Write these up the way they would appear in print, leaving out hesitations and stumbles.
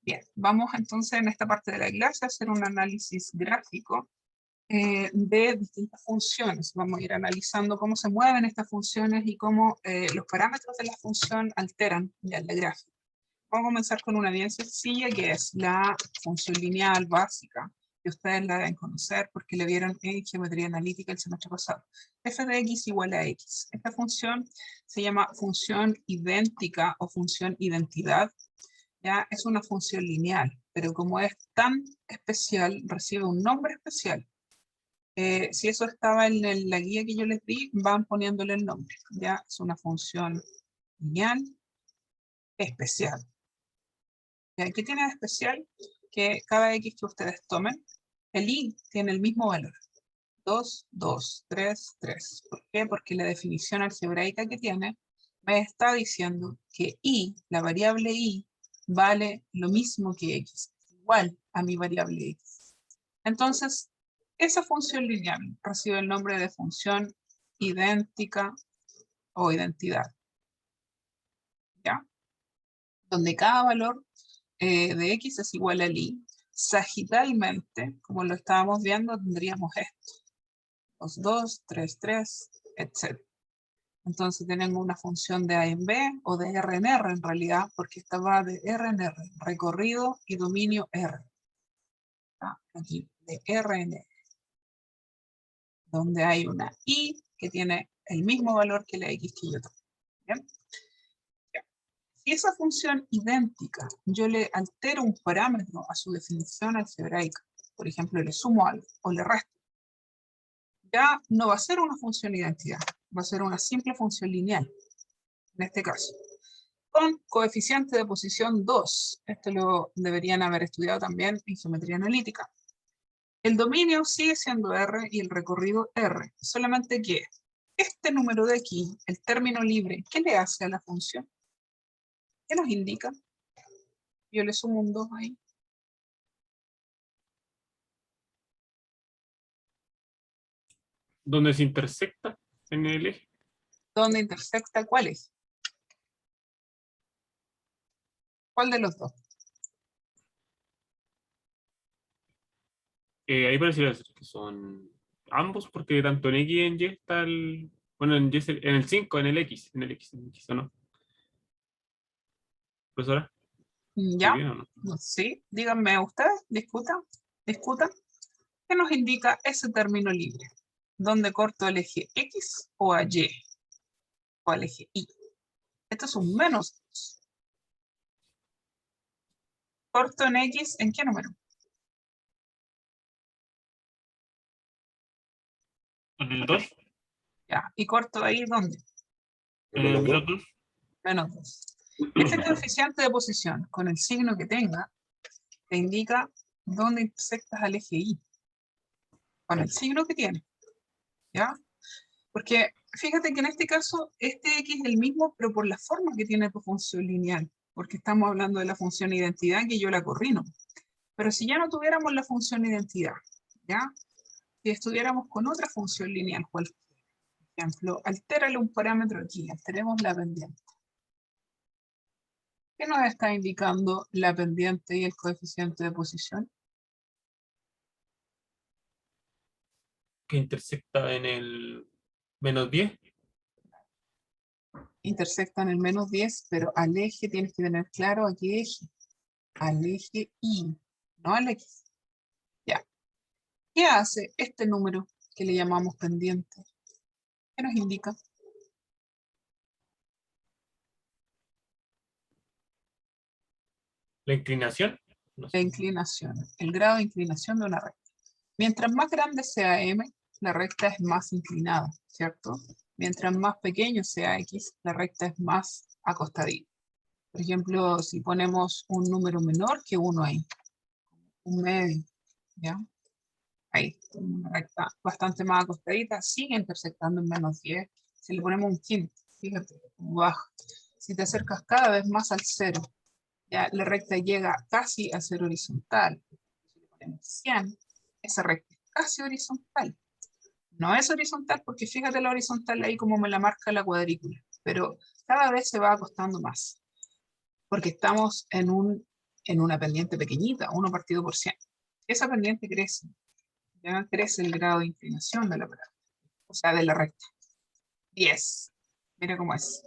Bien, vamos entonces en esta parte de la clase a hacer un análisis gráfico de distintas funciones. Vamos a ir analizando cómo se mueven estas funciones y cómo los parámetros de la función alteran ya el gráfico. Vamos a comenzar con una bien sencilla que es la función lineal básica, que ustedes la deben conocer porque la vieron en geometría analítica el semestre pasado. F de x igual a x. Esta función se llama función idéntica o función identidad. Ya es una función lineal, pero como es tan especial, recibe un nombre especial. Si eso estaba en la guía que yo les di, van poniéndole el nombre. Ya es una función lineal especial. ¿Ya? ¿Qué tiene de especial? Que cada x que ustedes tomen, el y tiene el mismo valor. 2, 2, 3, 3. ¿Por qué? Porque la definición algebraica que tiene me está diciendo que y, la variable y, vale lo mismo que x, igual a mi variable x. Entonces, esa función lineal recibe el nombre de función idéntica o identidad, ¿ya? Donde cada valor de x es igual al y. Sagitalmente, como lo estábamos viendo, tendríamos esto. 2, 2, 3, 3, etc. Entonces tenemos una función de A en B o de R en R en realidad, porque esta va de R en R, recorrido y dominio R. Aquí, de R en R, donde hay una Y que tiene el mismo valor que la X que yo tengo. ¿Bien? Si esa función idéntica yo le altero un parámetro a su definición algebraica, por ejemplo le sumo algo o le resto, ya no va a ser una función identidad, va a ser una simple función lineal, en este caso, con coeficiente de posición 2. Esto lo deberían haber estudiado también en geometría analítica. El dominio sigue siendo R y el recorrido R, solamente que este número de aquí, el término libre, ¿qué le hace a la función? ¿Qué nos indica? Yo le sumo un 2 ahí. Donde se intersecta en el eje. ¿Dónde intersecta cuál es? ¿Cuál de los dos? Ahí pareciera ser que son ambos, porque tanto en X y en Y está el. Bueno, en, Y en el 5, en el X, ¿o no? Profesora, ¿estoy ¿Ya? bien o no? Sí, díganme ustedes, discutan. ¿Qué nos indica ese término libre? ¿Dónde corto el eje X o a Y? O al eje Y. Esto es un menos 2. Corto en X, ¿en qué número? En el 2, Ya. ¿Y corto ahí dónde? en el menos 2. Menos 2. Este coeficiente de posición, con el signo que tenga, te indica dónde intersectas al eje Y. Con el signo que tiene. ¿Ya? Porque fíjate que en este caso, este X es el mismo, pero por la forma que tiene tu función lineal. Porque estamos hablando de la función identidad que yo la corrino. Pero si ya no tuviéramos la función identidad, ¿ya? Si estuviéramos con otra función lineal, por ejemplo, altérale un parámetro aquí, alteremos la pendiente. ¿Qué nos está indicando la pendiente y el coeficiente de posición? Que intersecta en el menos 10. Intersectan el menos 10, pero al eje tienes que tener claro a qué eje. Al eje Y, no al X. Ya. ¿Qué hace este número que le llamamos pendiente? ¿Qué nos indica? La inclinación, no La sé. inclinación, el grado de inclinación de una recta. Mientras más grande sea m, la recta es más inclinada, ¿cierto? Mientras más pequeño sea x, la recta es más acostadita. Por ejemplo, si ponemos un número menor que 1 ahí, un medio, ¿ya? Ahí, una recta bastante más acostadita, sigue intersectando en menos 10. Si le ponemos un quinto, fíjate, baja. Si te acercas cada vez más al cero, ya la recta llega casi a ser horizontal. Si le ponemos 100, esa recta es casi horizontal. No es horizontal porque fíjate la horizontal ahí como me la marca la cuadrícula, pero cada vez se va acostando más, porque estamos en un en una pendiente pequeñita, 1 partido por 100. Esa pendiente crece, ya crece el grado de inclinación de la parábola, o sea, de la recta. 10. Mira cómo es.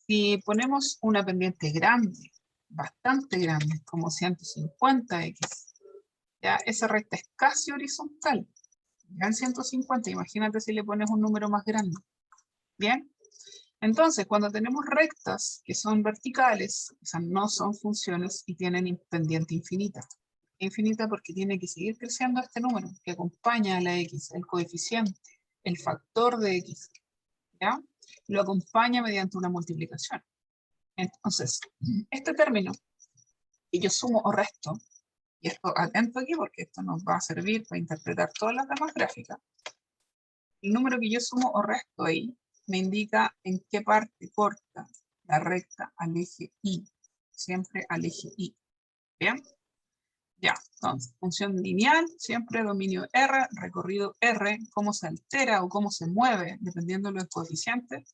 Si ponemos una pendiente grande, bastante grande, como 150x, ya esa recta es casi horizontal. Ya en 150, imagínate si le pones un número más grande. Bien, entonces cuando tenemos rectas que son verticales, o sea, no son funciones y tienen pendiente infinita. Infinita porque tiene que seguir creciendo este número que acompaña a la x, el coeficiente, el factor de x. ¿Ya? Lo acompaña mediante una multiplicación. Entonces, este término que yo sumo o resto, y esto atento aquí porque esto nos va a servir para interpretar todas las demás gráficas, el número que yo sumo o resto ahí me indica en qué parte corta la recta al eje Y, siempre al eje Y. ¿Bien? Ya, entonces, función lineal, siempre dominio R, recorrido R, cómo se altera o cómo se mueve, dependiendo de los coeficientes.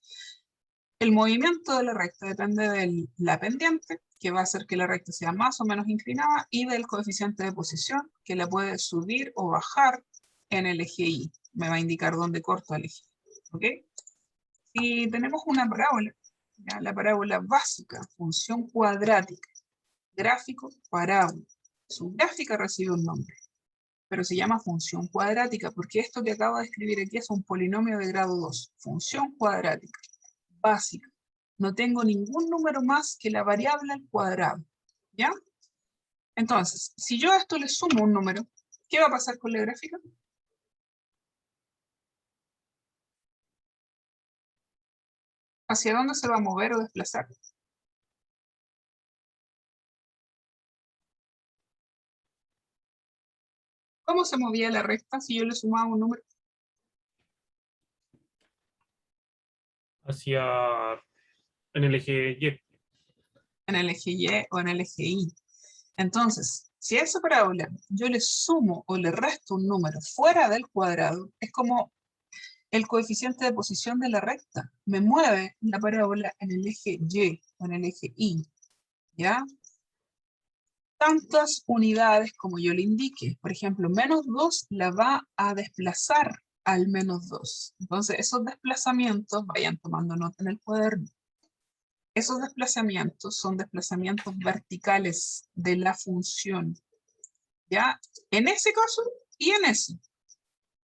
El movimiento de la recta depende de la pendiente, que va a hacer que la recta sea más o menos inclinada, y del coeficiente de posición, que la puede subir o bajar en el eje Y. Me va a indicar dónde corto el eje. ¿Ok? Si tenemos una parábola, ¿ya? La parábola básica, función cuadrática, gráfico, parábola. Su gráfica recibe un nombre, pero se llama función cuadrática, porque esto que acabo de escribir aquí es un polinomio de grado 2. Función cuadrática, básica. No tengo ningún número más que la variable al cuadrado. ¿Ya? Entonces, si yo a esto le sumo un número, ¿qué va a pasar con la gráfica? ¿Hacia dónde se va a mover o desplazar? ¿Cómo se movía la recta si yo le sumaba un número? Hacia en el eje Y. En el eje Y o en el eje Y. Entonces, si a esa parábola yo le sumo o le resto un número fuera del cuadrado, es como el coeficiente de posición de la recta. Me mueve la parábola en el eje Y o en el eje Y. ¿Ya? Tantas unidades como yo le indique. Por ejemplo, menos 2 la va a desplazar al menos 2. Entonces, esos desplazamientos, vayan tomando nota en el cuaderno. Esos desplazamientos son desplazamientos verticales de la función. ¿Ya? En ese caso y en ese.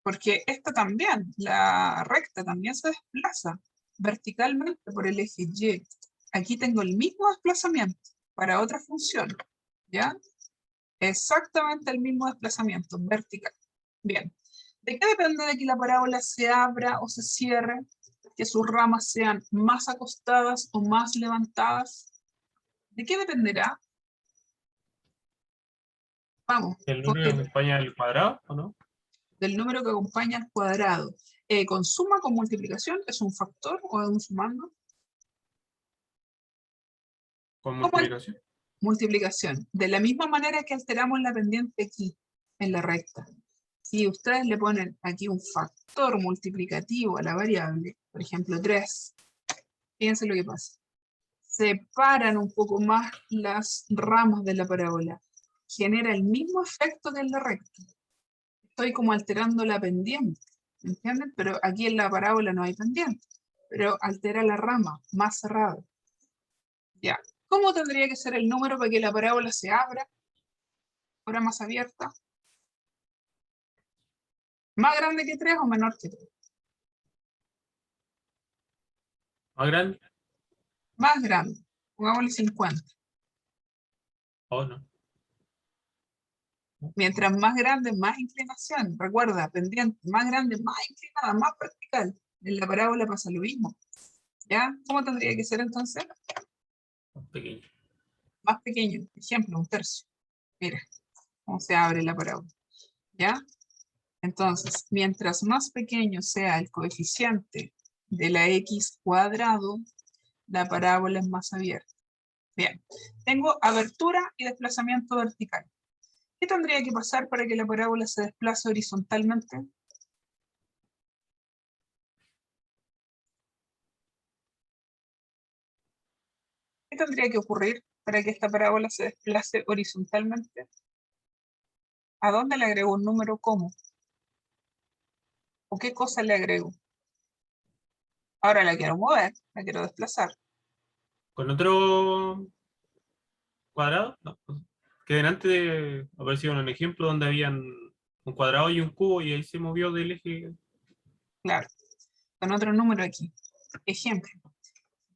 Porque esta también, la recta también se desplaza verticalmente por el eje Y. Aquí tengo el mismo desplazamiento para otra función. ¿Ya? Exactamente el mismo desplazamiento vertical. Bien. ¿De qué depende de que la parábola se abra o se cierre? Que sus ramas sean más acostadas o más levantadas. ¿De qué dependerá? Vamos, ¿El número que concreta. acompaña al cuadrado o no? Del número que acompaña al cuadrado. ¿Con suma, con multiplicación? ¿Es un factor o es un sumando? Con ¿Cómo multiplicación. multiplicación? De la misma manera que alteramos la pendiente aquí, en la recta. Si ustedes le ponen aquí un factor multiplicativo a la variable, por ejemplo 3, fíjense lo que pasa. Separan un poco más las ramas de la parábola. Genera el mismo efecto que en la recta. Estoy como alterando la pendiente, ¿entienden? Pero aquí en la parábola no hay pendiente, pero altera la rama, más cerrada. Ya. ¿Cómo tendría que ser el número para que la parábola se abra, ahora más abierta? ¿Más grande que 3 o menor que 3? ¿Más grande? Más grande. Pongámosle 50. ¿O no? Mientras más grande, más inclinación. Recuerda, pendiente, más grande, más inclinada, más vertical. En la parábola pasa lo mismo. ¿Ya? ¿Cómo tendría que ser entonces? Más pequeño. Más pequeño. Ejemplo, un tercio. Mira cómo se abre la parábola. ¿Ya? Entonces, mientras más pequeño sea el coeficiente de la x cuadrado, la parábola es más abierta. Bien, tengo abertura y desplazamiento vertical. ¿Qué tendría que pasar para que la parábola se desplace horizontalmente? ¿Qué tendría que ocurrir? para que esta parábola se desplace horizontalmente? ¿A dónde le agrego un número? ¿Cómo? ¿O qué cosa le agrego? Ahora la quiero mover, la quiero desplazar. ¿Con otro cuadrado? No. Que delante apareció un ejemplo donde habían un cuadrado y un cubo y ahí se movió del eje. Claro, con otro número aquí. Ejemplo.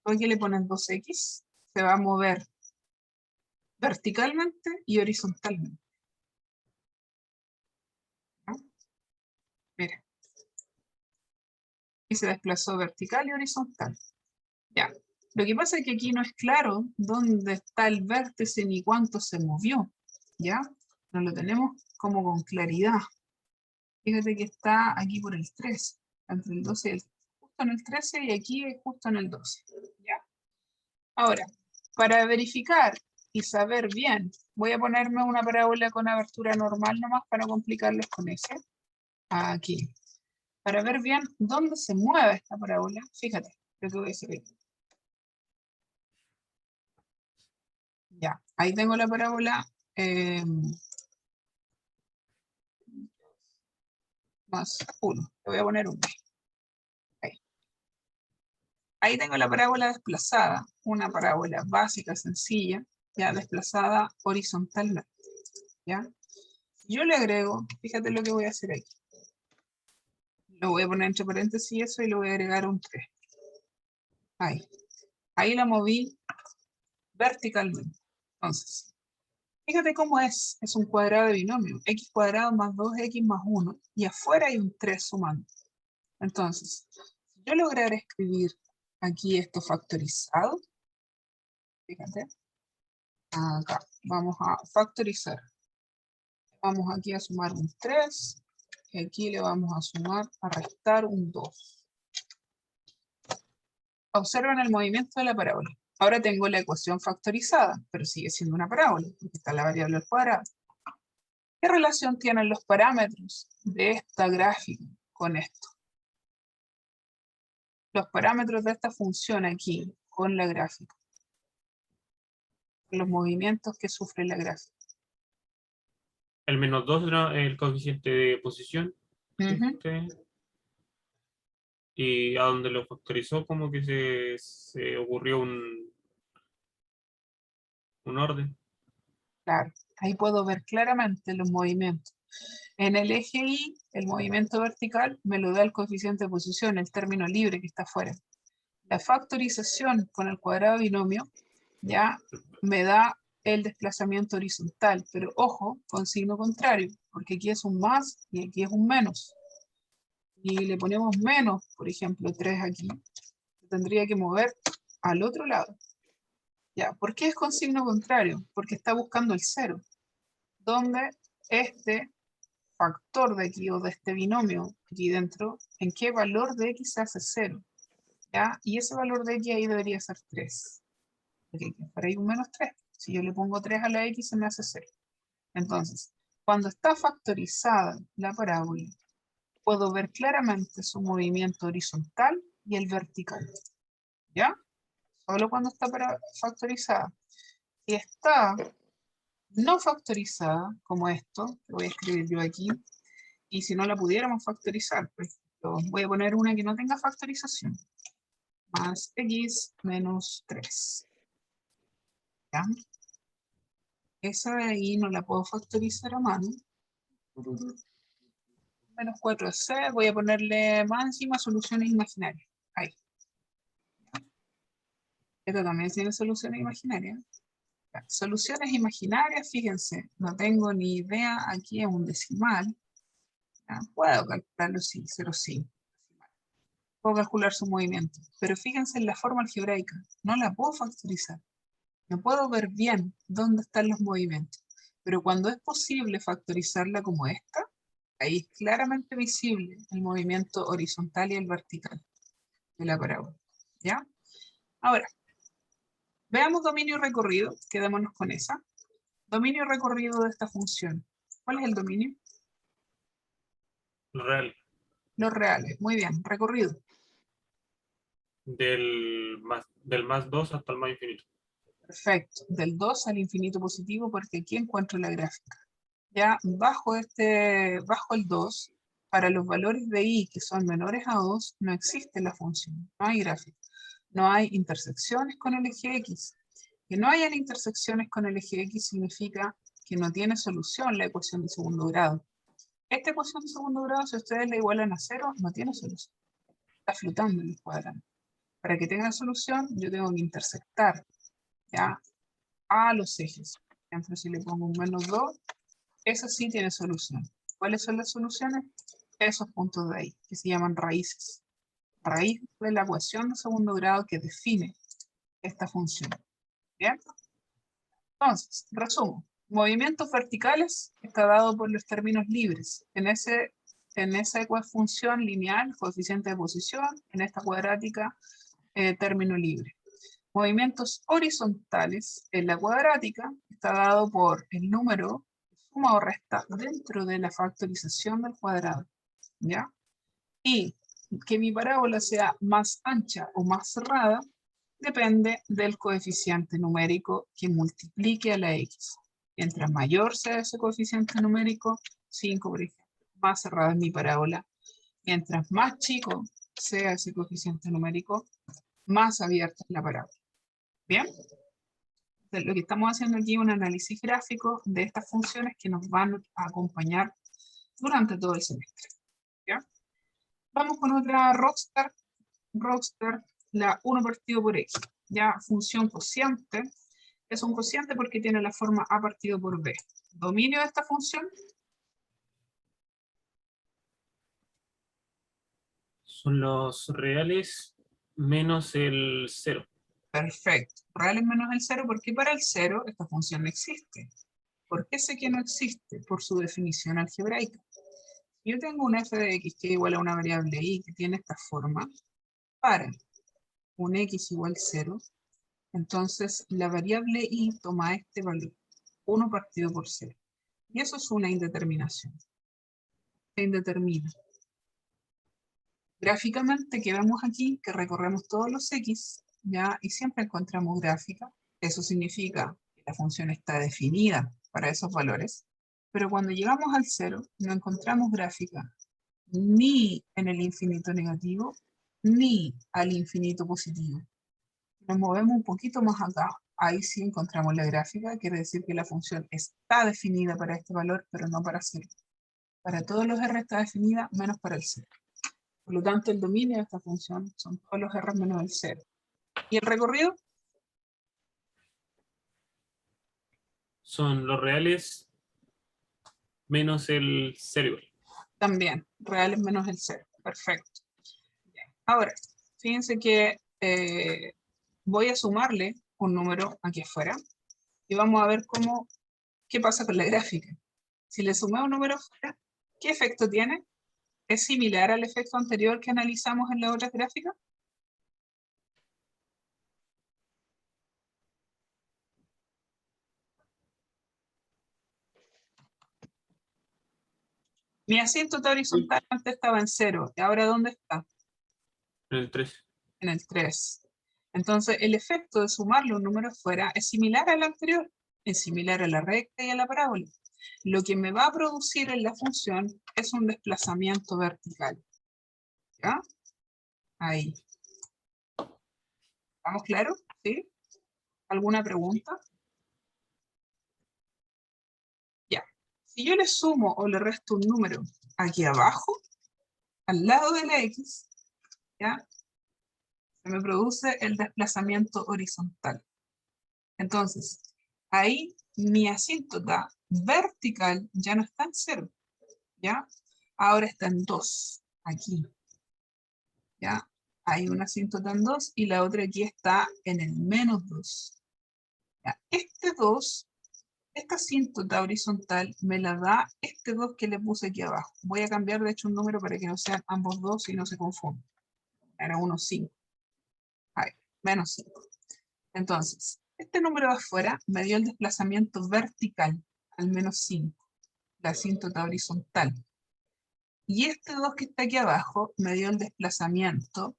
Aquí le ponen 2x, se va a mover verticalmente y horizontalmente. ¿No? Mira. Y se desplazó vertical y horizontal. Ya. Lo que pasa es que aquí no es claro dónde está el vértice ni cuánto se movió. ¿Ya? No lo tenemos como con claridad. Fíjate que está aquí por el 13, entre el 12 y el, justo en el 13 y aquí justo en el 12. ¿Ya? Ahora, para verificar y saber bien, voy a ponerme una parábola con abertura normal nomás para no complicarlos con ese. Aquí. Para ver bien dónde se mueve esta parábola, fíjate lo que voy a hacer aquí. Ya, ahí tengo la parábola más 1. Le voy a poner 1. Ahí. Ahí tengo la parábola desplazada, una parábola básica, sencilla, ya desplazada horizontalmente. ¿Ya? Yo le agrego, fíjate lo que voy a hacer aquí. Lo voy a poner entre paréntesis eso y le voy a agregar un 3. Ahí. Ahí la moví verticalmente. Entonces, fíjate cómo es. Es un cuadrado de binomio. X cuadrado más 2x más 1. Y afuera hay un 3 sumando. Entonces, si yo lograra escribir aquí esto factorizado, fíjate, acá, vamos a factorizar. Vamos aquí a sumar un 3. Y aquí le vamos a sumar, a restar un 2. Observen el movimiento de la parábola. Ahora tengo la ecuación factorizada, pero sigue siendo una parábola, porque está la variable al cuadrado. ¿Qué relación tienen los parámetros de esta gráfica con esto? Los parámetros de esta función aquí con la gráfica. Los movimientos que sufre la gráfica. El -2 era el coeficiente de posición. Ujú. Y a donde lo factorizó, como que se ocurrió un orden. Claro, ahí puedo ver claramente los movimientos. En el eje Y, el movimiento vertical me lo da el coeficiente de posición, el término libre que está afuera. La factorización con el cuadrado binomio ya me da el desplazamiento horizontal, pero ojo, con signo contrario, porque aquí es un más y aquí es un menos. Y le ponemos menos, por ejemplo, 3 aquí, tendría que mover al otro lado. Ya, ¿por qué es con signo contrario? Porque está buscando el 0, donde este factor de aquí o de este binomio aquí dentro, ¿en qué valor de x se hace 0? ¿Ya? Y ese valor de x ahí debería ser 3. Porque por ahí un menos 3. Si yo le pongo 3 a la x se me hace 0. Entonces, cuando está factorizada la parábola, puedo ver claramente su movimiento horizontal y el vertical. ¿Ya? Solo cuando está factorizada. Si está no factorizada, como esto, lo voy a escribir yo aquí, y si no la pudiéramos factorizar, pues voy a poner una que no tenga factorización, más x menos 3. ¿Ya? Esa de ahí no la puedo factorizar a mano. Menos 4c, voy a ponerle más encima soluciones imaginarias. Ahí. Esto también tiene soluciones imaginarias. Ya, soluciones imaginarias, fíjense, no tengo ni idea, aquí es un decimal. Ya, puedo calcularlo, sí, 0,5. Puedo calcular su movimiento, pero fíjense en la forma algebraica, no la puedo factorizar. No puedo ver bien dónde están los movimientos, pero cuando es posible factorizarla como esta, ahí es claramente visible el movimiento horizontal y el vertical de la parábola. ¿Ya? Ahora, veamos dominio y recorrido, quedémonos con esa. Dominio y recorrido de esta función. ¿Cuál es el dominio? Real. Los reales. Muy bien. Recorrido. Del más 2 hasta el más infinito. Perfecto. Del 2 al infinito positivo, porque aquí encuentro la gráfica. Ya bajo el 2, para los valores de i que son menores a 2, no existe la función, no hay gráfica. No hay intersecciones con el eje X. Que no hayan intersecciones con el eje X significa que no tiene solución la ecuación de segundo grado. Esta ecuación de segundo grado, si ustedes la igualan a 0, no tiene solución. Está flotando en el cuadrante. Para que tenga solución, yo tengo que intersectar, ¿ya?, a los ejes. Por ejemplo, si le pongo un -2, eso sí tiene solución. ¿Cuáles son las soluciones? Esos puntos de ahí, que se llaman raíces. Raíz de la ecuación de segundo grado que define esta función. ¿Bien? Entonces, resumo. Movimientos verticales está dado por los términos libres. En esa función lineal, coeficiente de posición, en esta cuadrática, término libre. Movimientos horizontales en la cuadrática está dado por el número suma o resta dentro de la factorización del cuadrado, ¿ya? Y que mi parábola sea más ancha o más cerrada depende del coeficiente numérico que multiplique a la x. Mientras mayor sea ese coeficiente numérico, 5 por ejemplo, más cerrada es mi parábola. Mientras más chico sea ese coeficiente numérico, más abierta es la parábola. ¿Bien? Entonces, lo que estamos haciendo aquí es un análisis gráfico de estas funciones que nos van a acompañar durante todo el semestre. ¿Ya? Vamos con otra Rockstar, la 1 partido por x. Ya, función cociente. Es un cociente porque tiene la forma a partido por b. Dominio de esta función. Son los reales menos el 0. Perfecto. Reales menos el 0, porque para el 0 esta función no existe. ¿Por qué sé que no existe? Por su definición algebraica. Yo tengo un f de x que es igual a una variable y que tiene esta forma. Para un x igual 0, entonces la variable y toma este valor, 1 partido por 0. Y eso es una indeterminación. Se indetermina. Gráficamente, que vemos aquí, que recorremos todos los x, ¿ya? Y siempre encontramos gráfica. Eso significa que la función está definida para esos valores. Pero cuando llegamos al 0, no encontramos gráfica ni en el infinito negativo, ni al infinito positivo. Nos movemos un poquito más acá, ahí sí encontramos la gráfica, quiere decir que la función está definida para este valor, pero no para 0. Para todos los r está definida, menos para el 0. Por lo tanto, el dominio de esta función son todos los r menos el 0. ¿Y el recorrido? Son los reales menos el 0 igual. También, reales menos el 0. Perfecto. Ahora, fíjense que voy a sumarle un número aquí afuera y vamos a ver qué pasa con la gráfica. Si le sumé un número afuera, ¿qué efecto tiene? ¿Es similar al efecto anterior que analizamos en la otra gráfica? Mi asíntota horizontal antes estaba en 0, ¿y ahora dónde está? En el 3. En el 3. Entonces, el efecto de sumarle un número fuera es similar al anterior, es similar a la recta y a la parábola. Lo que me va a producir en la función es un desplazamiento vertical. ¿Ya? Ahí. ¿Estamos claros? ¿Sí? ¿Alguna pregunta? Ya. Si yo le sumo o le resto un número aquí abajo, al lado de la X, ¿ya?, se me produce el desplazamiento horizontal. Entonces, ahí mi asíntota vertical ya no está en 0, ¿ya? Ahora está en 2, aquí, ¿ya? Hay una asíntota en 2 y la otra aquí está en el -2. ¿Ya? Este 2, esta asíntota horizontal me la da este 2 que le puse aquí abajo. Voy a cambiar de hecho un número para que no sean ambos 2 y no se confundan. Era 1, 5. Ahí, -5. Entonces, este número de afuera me dio el desplazamiento vertical al -5, la asíntota horizontal. Y este 2 que está aquí abajo me dio el desplazamiento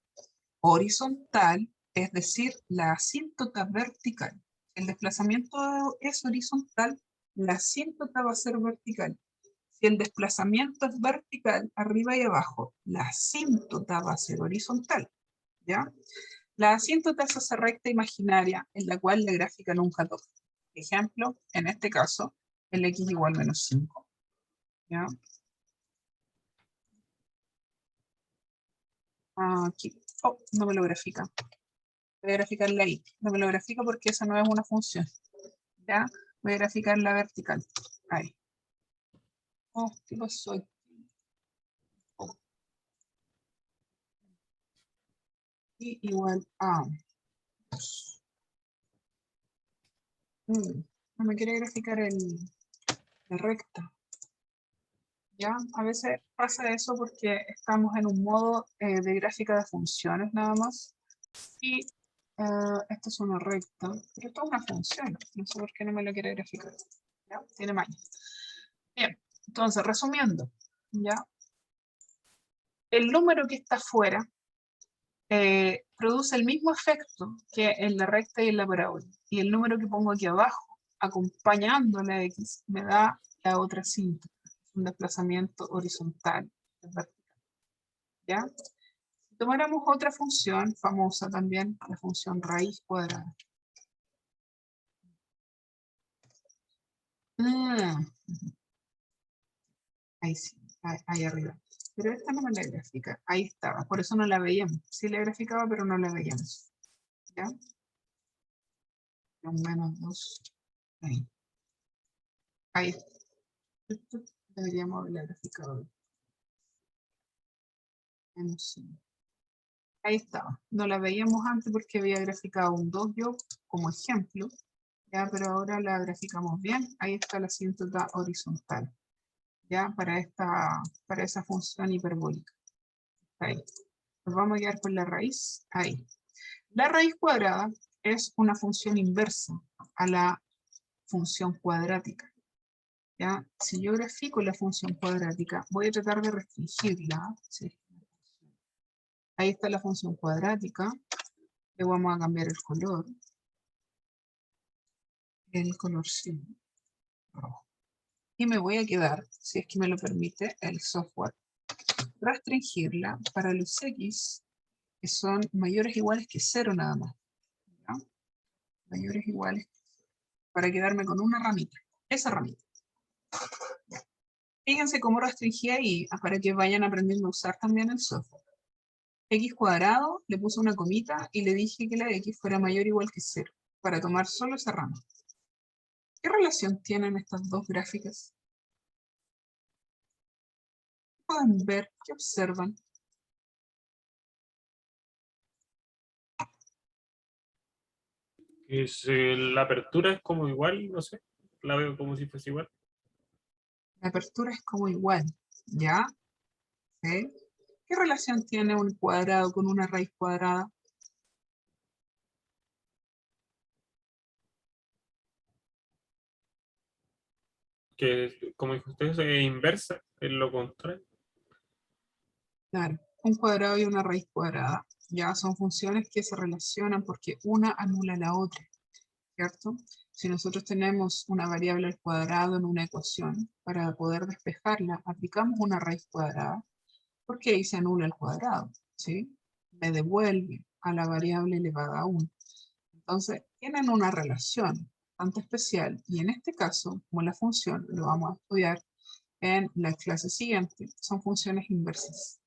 horizontal, es decir, la asíntota vertical. el desplazamiento es horizontal, la asíntota va a ser vertical. Si el desplazamiento es vertical, arriba y abajo, la asíntota va a ser horizontal, ¿ya? La asíntota es esa recta imaginaria en la cual la gráfica nunca toca. Ejemplo, en este caso, el x igual menos 5, ¿ya? Aquí, oh, no me lo grafica. Voy a graficar la y, no me lo grafica porque esa no es una función, ¿ya? Voy a graficar la vertical, ahí. Oh, ¿qué pasó aquí? Oh. Y igual a... no me quiere graficar la recta. ¿Ya? A veces pasa eso porque estamos en un modo de gráfica de funciones nada más. Y esto es una recta, pero esto es una función. No sé por qué no me lo quiere graficar. ¿Ya? Tiene maña. Bien, entonces resumiendo, ¿ya? El número que está afuera produce el mismo efecto que en la recta y en la parábola. Y el número que pongo aquí abajo, acompañando la X, me da la otra cinta, un desplazamiento horizontal, vertical. ¿Ya? Si tomáramos otra función famosa también, la función raíz cuadrada. Ahí sí, ahí arriba. Pero esta no me la grafica. Ahí estaba, por eso no la veíamos. Sí la graficaba, pero no la veíamos. ¿Ya? Un menos 2. Ahí. Ahí. Esto deberíamos haberla graficado. Menos 5. Ahí estaba. No la veíamos antes porque había graficado un 2 yo como ejemplo. Ya, pero ahora la graficamos bien. Ahí está la asíntota horizontal. Ya, para esa función hiperbólica. Ahí. Nos vamos a quedar con la raíz. Ahí. La raíz cuadrada es una función inversa a la función cuadrática. ¿Ya? Si yo grafico la función cuadrática, voy a tratar de restringirla. ¿Sí? Ahí está la función cuadrática. Le vamos a cambiar el color. El color sí, rojo. Y me voy a quedar, si es que me lo permite el software, restringirla para los X que son mayores o iguales que 0 nada más. ¿Ya? Mayores o iguales, para quedarme con una ramita. Esa ramita. Fíjense cómo restringí ahí, para que vayan aprendiendo a usar también el software. X cuadrado, le puse una comita y le dije que la X fuera mayor o igual que 0, para tomar solo esa rama. ¿Qué relación tienen estas dos gráficas? Pueden ver, ¿qué observan? La apertura es como igual, no sé. La veo como si fuese igual. La apertura es como igual, ¿ya? ¿Sí? ¿Qué relación tiene un cuadrado con una raíz cuadrada? Que, como dijo usted, es inversa, es lo contrario. Claro, un cuadrado y una raíz cuadrada, ya son funciones que se relacionan porque una anula la otra, ¿cierto? Si nosotros tenemos una variable al cuadrado en una ecuación, para poder despejarla, aplicamos una raíz cuadrada, porque ahí se anula el cuadrado, ¿sí? Me devuelve a la variable elevada a 1. Entonces, tienen una relación bastante especial, y en este caso, como la función, lo vamos a estudiar en la clase siguiente, son funciones inversas,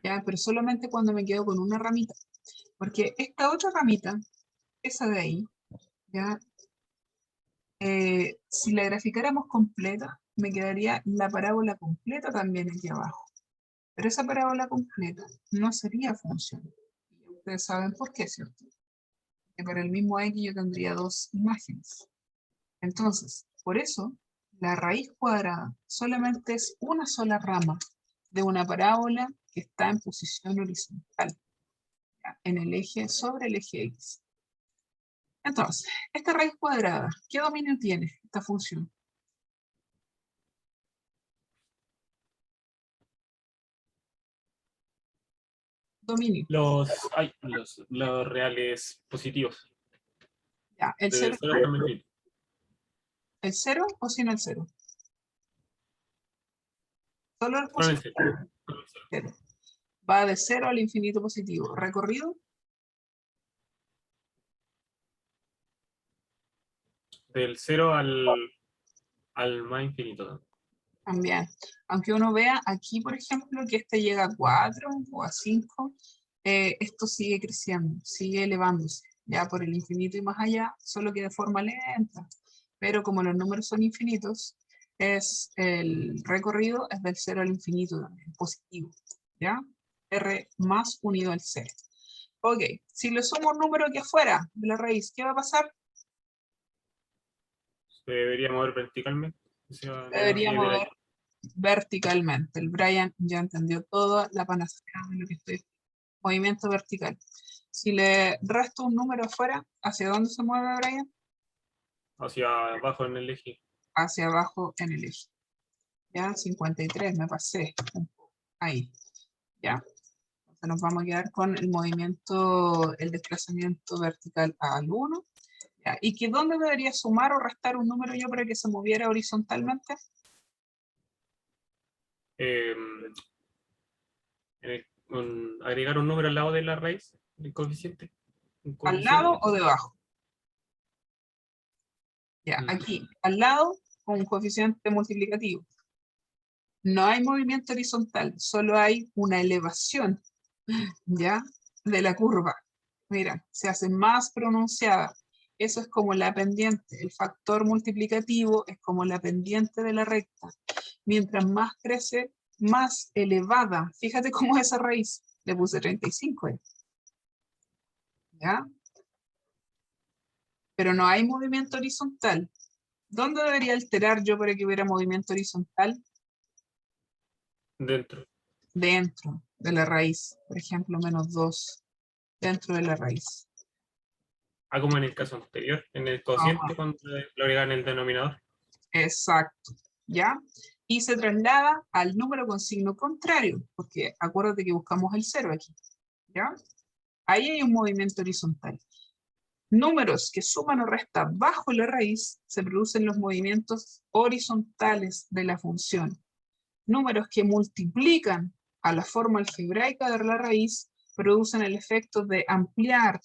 ¿ya? Pero solamente cuando me quedo con una ramita, porque esta otra ramita, esa de ahí, ¿ya? Si la graficáramos completa, me quedaría la parábola completa también aquí abajo. Pero esa parábola completa no sería función. Y ustedes saben por qué, ¿cierto? Que para el mismo X yo tendría dos imágenes. Entonces, por eso, la raíz cuadrada solamente es una sola rama de una parábola que está en posición horizontal, ¿ya? En el eje, sobre el eje X. Entonces, esta raíz cuadrada, ¿qué dominio tiene esta función? Dominio. Los reales positivos. Ya, el Desde 0, el 0 hasta el infinito. ¿el 0 o sin el 0? Solo el Solo en el positivo. 0. Solo el 0. 0. Va de 0 al infinito positivo. ¿Recorrido? Del 0 al más infinito. También. Aunque uno vea aquí, por ejemplo, que este llega a 4 o a 5, esto sigue creciendo, sigue elevándose, ya por el infinito y más allá, solo que de forma lenta. Pero como los números son infinitos, el recorrido es del 0 al infinito también, positivo, ¿ya? R más unido al 0. Ok, si le sumo un número aquí afuera de la raíz, ¿qué va a pasar? Se debería mover verticalmente. O sea, menos Debería 10 de la mover verticalmente. El Brian ya entendió toda la panacea de lo que estoy. Movimiento vertical. Si le resto un número afuera, ¿hacia dónde se mueve, Brian? hacia abajo en el eje. Hacia abajo en el eje. Ya, 53, me pasé. Ahí. Ya. Entonces nos vamos a quedar con el movimiento, el desplazamiento vertical al 1. Ya. ¿Y que dónde debería sumar o restar un número yo para que se moviera horizontalmente? Eh, agregar un número al lado de la raíz, el coeficiente. Un ¿Al lado coeficiente. o debajo? Ya, Mm, aquí, al lado, con un coeficiente multiplicativo. No hay movimiento horizontal, solo hay una elevación, ¿ya? De la curva. Mira, se hace más pronunciada. Eso es como la pendiente. El factor multiplicativo es como la pendiente de la recta. Mientras más crece, más elevada. Fíjate cómo es esa raíz. Le puse 35, ¿ya? Pero no hay movimiento horizontal. ¿Dónde debería alterar yo para que hubiera movimiento horizontal? dentro. Dentro de la raíz. Por ejemplo, -2 dentro de la raíz. Como en el caso anterior, en el cociente, Ajá, cuando lo agregan en el denominador. exacto, ¿ya? Y se traslada al número con signo contrario, porque acuérdate que buscamos el 0 aquí, ¿ya? Ahí hay un movimiento horizontal. Números que suman o restan bajo la raíz, se producen los movimientos horizontales de la función. Números que multiplican a la forma algebraica de la raíz, producen el efecto de ampliar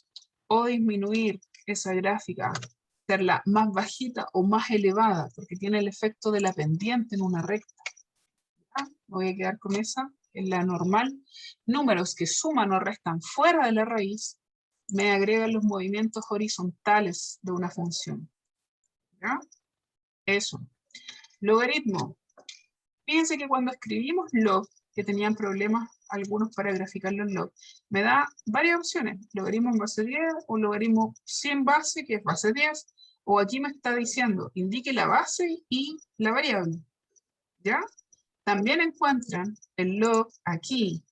o disminuir esa gráfica, hacerla más bajita o más elevada, porque tiene el efecto de la pendiente en una recta. ¿Ya? Voy a quedar con esa, en la normal. Números que suman o restan fuera de la raíz, me agregan los movimientos horizontales de una función. ¿Ya? Eso. Logaritmo. Fíjense que cuando escribimos log, que tenían problemas algunos para graficarlo en log, me da varias opciones, logaritmo en base 10 o logaritmo sin base, que es base 10, o aquí me está diciendo, indique la base y la variable, ¿ya? También encuentran el log aquí,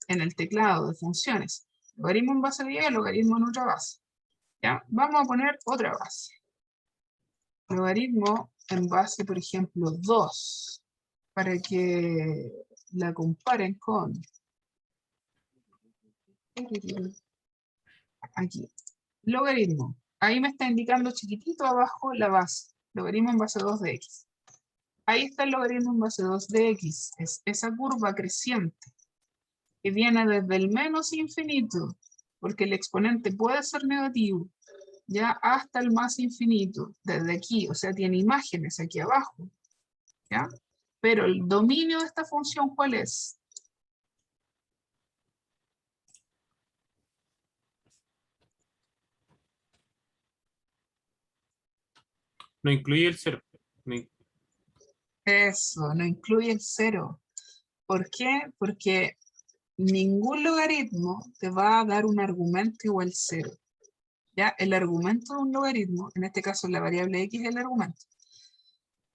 en el teclado de funciones, logaritmo en base 10, logaritmo en otra base, ¿ya? Vamos a poner otra base. Logaritmo en base, por ejemplo, 2, para que la comparen con aquí. Logaritmo. Ahí me está indicando chiquitito abajo la base. Logaritmo en base 2 de x. Ahí está el logaritmo en base 2 de x. Es esa curva creciente que viene desde el menos infinito, porque el exponente puede ser negativo, ya hasta el más infinito, desde aquí. O sea, tiene imágenes aquí abajo, ¿ya? Pero el dominio de esta función, ¿cuál es? No incluye el 0. Eso, no incluye el 0. ¿Por qué? Porque ningún logaritmo te va a dar un argumento igual 0. ¿Ya? El argumento de un logaritmo, en este caso la variable x es el argumento,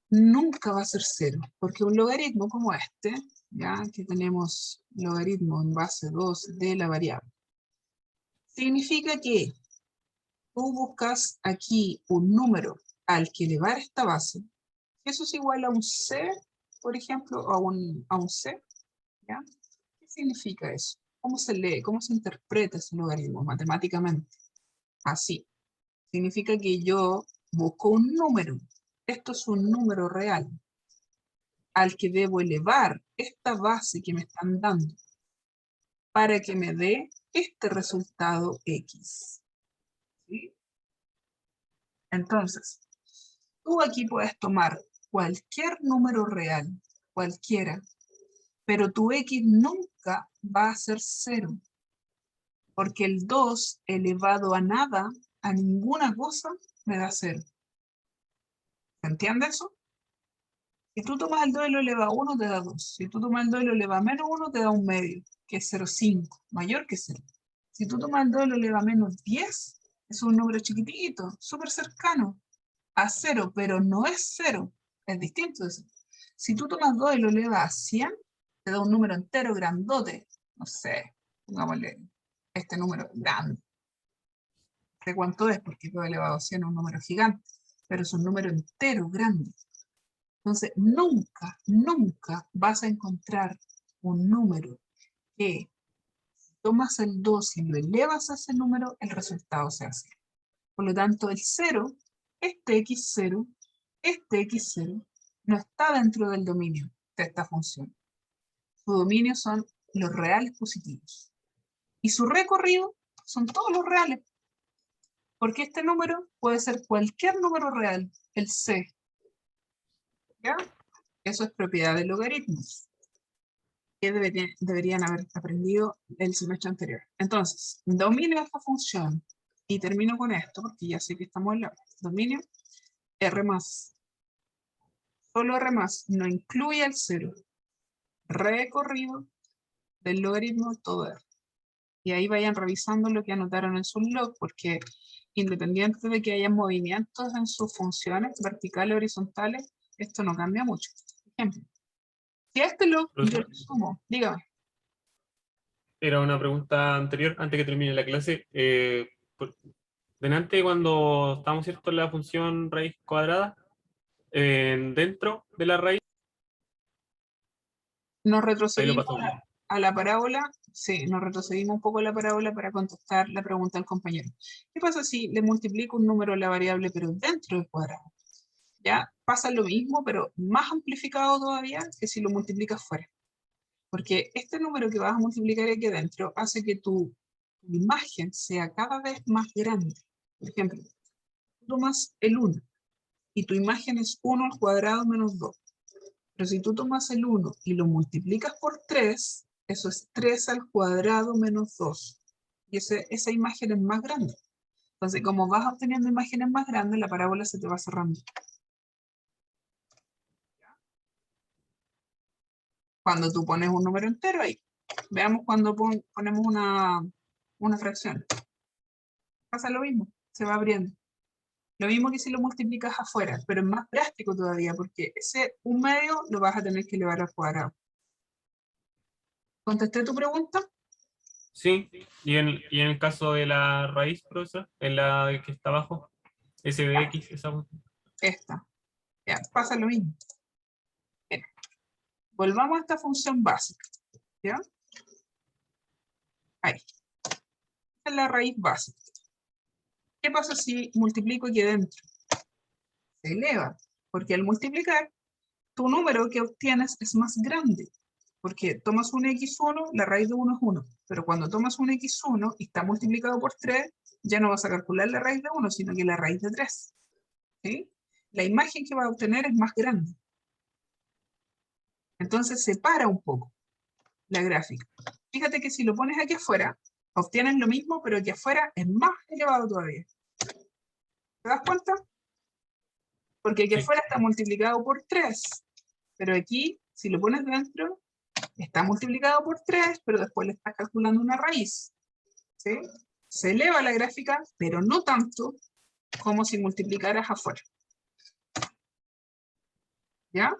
nunca va a ser 0, porque un logaritmo como este, ya que tenemos logaritmo en base 2 de la variable, significa que tú buscas aquí un número al que elevar esta base, eso es igual a un c, por ejemplo, o a un c, ¿ya? ¿Qué significa eso? ¿Cómo se lee? ¿Cómo se interpreta ese logaritmo matemáticamente? Así. significa que yo busco un número. Esto es un número real al que debo elevar esta base que me están dando para que me dé este resultado X. ¿Sí? Entonces, tú aquí puedes tomar cualquier número real, cualquiera, pero tu X nunca va a ser 0, porque el 2 elevado a nada, a ninguna cosa, me da 0. ¿Se entiende eso? Si tú tomas el 2 y lo elevas a 1, te da 2. Si tú tomas el 2 y lo elevas a menos 1, te da un medio, que es 0,5, mayor que 0. Si tú tomas el 2 y lo elevas a menos 10, es un número chiquitito, súper cercano a 0, pero no es 0, es distinto de 0. Si tú tomas 2 y lo elevas a 100, te da un número entero grandote. No sé, pongámosle este número grande. ¿De cuánto es? Porque 2 elevado a 100 es un número gigante, pero es un número entero grande. Entonces, nunca, nunca vas a encontrar un número que tomas el 2 y lo elevas a ese número, el resultado sea 0. Por lo tanto, el 0, este x0, no está dentro del dominio de esta función. Su dominio son los reales positivos. Y su recorrido son todos los reales. Porque este número puede ser cualquier número real, el c. ¿Ya? Eso es propiedad de logaritmos, que deberían haber aprendido el semestre anterior. Entonces, dominio de esta función, y termino con esto, porque ya sé que estamos en la dominio, R+. Solo R+, no incluye el 0. Recorrido del logaritmo todo R. Y ahí vayan revisando lo que anotaron en su log, porque independiente de que haya movimientos en sus funciones, verticales o horizontales, esto no cambia mucho. Por ejemplo, si a este log yo le sumo, dígame. Era una pregunta anterior, antes que termine la clase. Delante, cuando estamos, ¿cierto?, en la función raíz cuadrada, dentro de la raíz, Nos ahí lo retrocedimos pasamos. a la parábola, sí, nos retrocedimos un poco a la parábola para contestar la pregunta al compañero. ¿Qué pasa si le multiplico un número a la variable, pero dentro del cuadrado? Ya pasa lo mismo, pero más amplificado todavía que si lo multiplicas fuera. Porque este número que vas a multiplicar aquí adentro hace que tu imagen sea cada vez más grande. Por ejemplo, tú tomas el 1 y tu imagen es 1 al cuadrado menos 2. Pero si tú tomas el 1 y lo multiplicas por 3, eso es 3 al cuadrado menos 2. Y esa imagen es más grande. Entonces, como vas obteniendo imágenes más grandes, la parábola se te va cerrando. Cuando tú pones un número entero ahí. Veamos cuando ponemos una fracción. Pasa lo mismo, se va abriendo. Lo mismo que si lo multiplicas afuera, pero es más drástico todavía, porque ese 1/2 lo vas a tener que elevar al cuadrado. ¿Contesté tu pregunta? Sí, y en el caso de la raíz, profesor, en la que está abajo, SBX, esa. Esta. Ya, pasa lo mismo. Bien. Volvamos a esta función básica. ¿Ya? Ahí. Esta es la raíz básica. ¿Qué pasa si multiplico aquí adentro? Se eleva, porque al multiplicar, tu número que obtienes es más grande. Porque tomas un x1, la raíz de 1 es 1. Pero cuando tomas un x1 y está multiplicado por 3, ya no vas a calcular la raíz de 1, sino que la raíz de 3. ¿Sí? La imagen que vas a obtener es más grande. Entonces separa un poco la gráfica. Fíjate que si lo pones aquí afuera, obtienes lo mismo, pero aquí afuera es más elevado todavía. ¿Te das cuenta? Porque aquí Sí. afuera está multiplicado por 3. Pero aquí, si lo pones dentro, está multiplicado por 3, pero después le estás calculando una raíz. ¿Sí? Se eleva la gráfica, pero no tanto como si multiplicaras afuera. ¿Ya?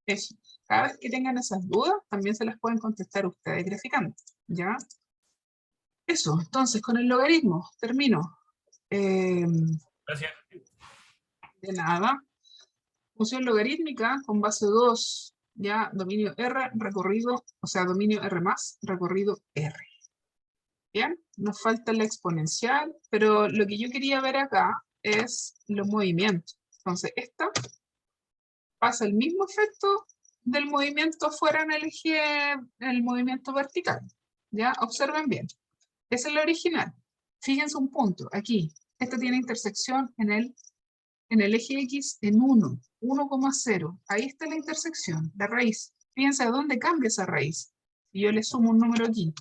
Eso. Cada vez que tengan esas dudas, también se las pueden contestar ustedes graficando. ¿Ya? Eso. Entonces, con el logaritmo, termino. Gracias. De nada. Función logarítmica con base 2, ya dominio R, recorrido, o sea, dominio R+, recorrido R. ¿Bien? nos falta la exponencial, pero lo que yo quería ver acá es los movimientos. Entonces, esta pasa el mismo efecto del movimiento fuera en el eje, el movimiento vertical. ¿Ya? Observen bien. Esa es la original. Fíjense un punto, aquí. Esta tiene intersección en el eje X en 1, 1,0. Ahí está la intersección, la raíz. Fíjense a dónde cambia esa raíz. Si yo le sumo un número aquí,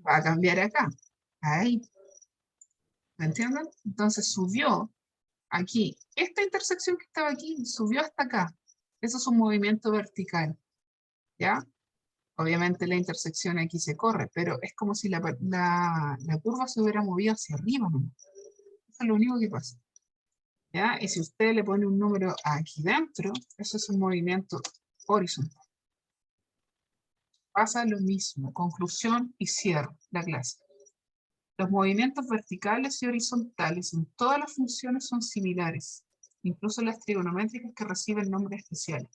va a cambiar acá. Ahí. ¿Me entienden? Entonces subió aquí. Esta intersección que estaba aquí subió hasta acá. Eso es un movimiento vertical. ¿Ya? Obviamente la intersección aquí se corre, pero es como si la curva se hubiera movido hacia arriba, ¿no? Eso es lo único que pasa. ¿Ya? Y si usted le pone un número aquí dentro, eso es un movimiento horizontal. Pasa lo mismo. Conclusión y cierre la clase. Los movimientos verticales y horizontales en todas las funciones son similares, incluso las trigonométricas que reciben nombres especiales.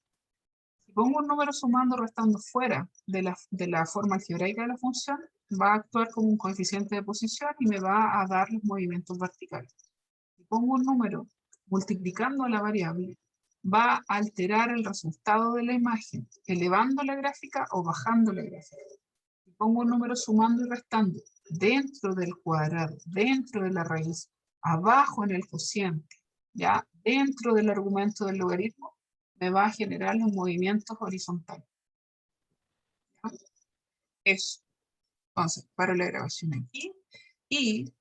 Si pongo un número sumando o restando fuera de la forma algebraica de la función, va a actuar como un coeficiente de posición y me va a dar los movimientos verticales. Si pongo un número multiplicando la variable, va a alterar el resultado de la imagen, elevando la gráfica o bajando la gráfica. Si pongo un número sumando y restando dentro del cuadrado, dentro de la raíz, abajo en el cociente, ya dentro del argumento del logaritmo, me va a generar los movimientos horizontales. ¿Ya? Eso. Entonces, paro la grabación aquí y